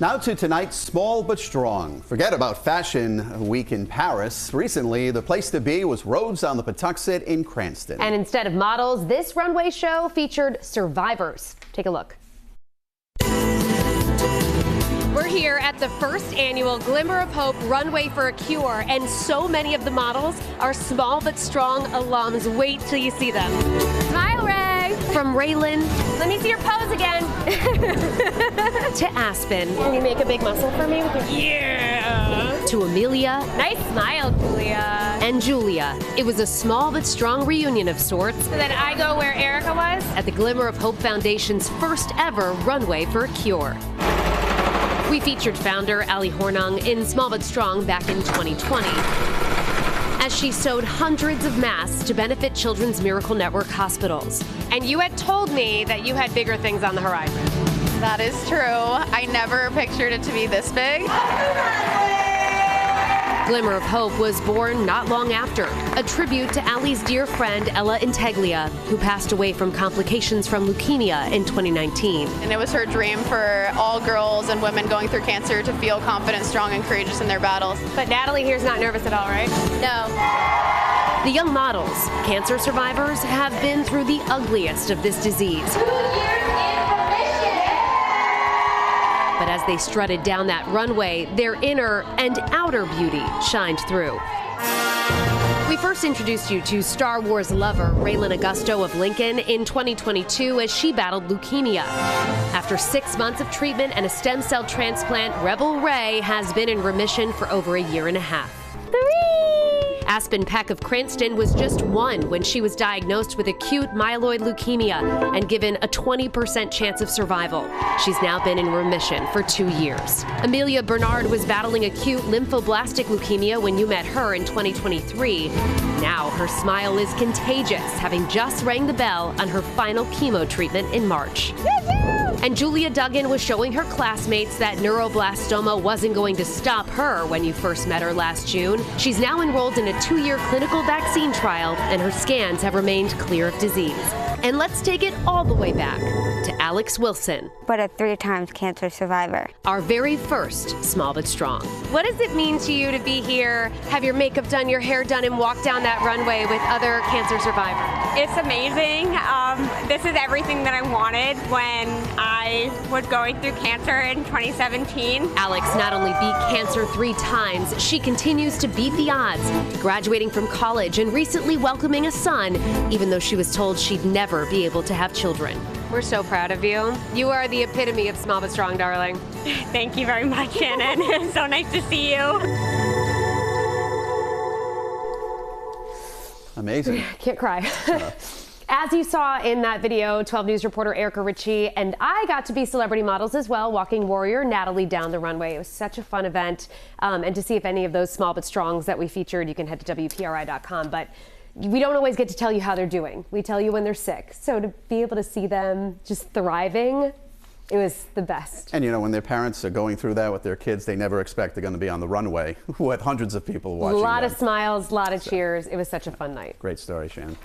Now to tonight's Small But Strong. Forget about Fashion Week in Paris. Recently, the place to be was Rhodes on the Pawtuxet in Cranston. And instead of models, this runway show featured survivors. Take a look. We're here at the first annual Glimmer of Hope Runway for a Cure, and so many of the models are Small But Strong alums. Wait till you see them. Smile, Ray! From Raylan. Let me see your pose again. To Aspen. Can you make a big muscle for me? Yeah! To Amelia. Nice smile, Julia. And Julia. It was a small but strong reunion of sorts. So then I go where Erica was? At the Glimmer of Hope Foundation's first ever Runway for a Cure. We featured founder Ali Hornung in Small But Strong back in 2020 as she sewed hundreds of masks to benefit Children's Miracle Network hospitals. And you had told me that you had bigger things on the horizon. That is true. I never pictured it to be this big. Glimmer of Hope was born not long after, a tribute to Ali's dear friend Ella Integlia, who passed away from complications from leukemia in 2019. And it was her dream for all girls and women going through cancer to feel confident, strong, and courageous in their battles. But Natalie here's not nervous at all, right? No. The young models, cancer survivors, have been through the ugliest of this disease. 2 years in remission. But as they strutted down that runway, their inner and outer beauty shined through. We first introduced you to Star Wars lover Raylan Augusto of Lincoln in 2022 as she battled leukemia. After 6 months of treatment and a stem cell transplant, Rebel Ray has been in remission for over a year and a half. Aspen Peck of Cranston was just 1 when she was diagnosed with acute myeloid leukemia and given a 20% chance of survival. She's now been in remission for 2 years. Amelia Bernard was battling acute lymphoblastic leukemia when you met her in 2023. Now her smile is contagious, having just rang the bell on her final chemo treatment in March. And Julia Duggan was showing her classmates that neuroblastoma wasn't going to stop her when you first met her last June. She's now enrolled in a 2-year clinical vaccine trial, and her scans have remained clear of disease. And let's take it all the way back to Alex Wilson. But a 3-time cancer survivor. Our very first Small But Strong. What does it mean to you to be here, have your makeup done, your hair done, and walk down that runway with other cancer survivors? It's amazing. This is everything that I wanted when I was going through cancer in 2017. Alex not only beat cancer 3 times, she continues to beat the odds, graduating from college and recently welcoming a son, even though she was told she'd never be able to have children. We're so proud of you. You are the epitome of Small But Strong, darling. Thank you very much, Shannon. It's so nice to see you. Amazing. Can't cry. As you saw in that video, 12 News reporter Erica Ritchie and I got to be celebrity models as well, walking warrior Natalie down the runway. It was such a fun event. And to see if any of those Small But Strongs that we featured, you can head to WPRI.com. But we don't always get to tell you how they're doing. We tell you when they're sick. So to be able to see them just thriving, it was the best. And you know, when their parents are going through that with their kids, they never expect they're going to be on the runway with hundreds of people watching. A lot of smiles, a lot of cheers. It was such a fun night. Great story, Shannon.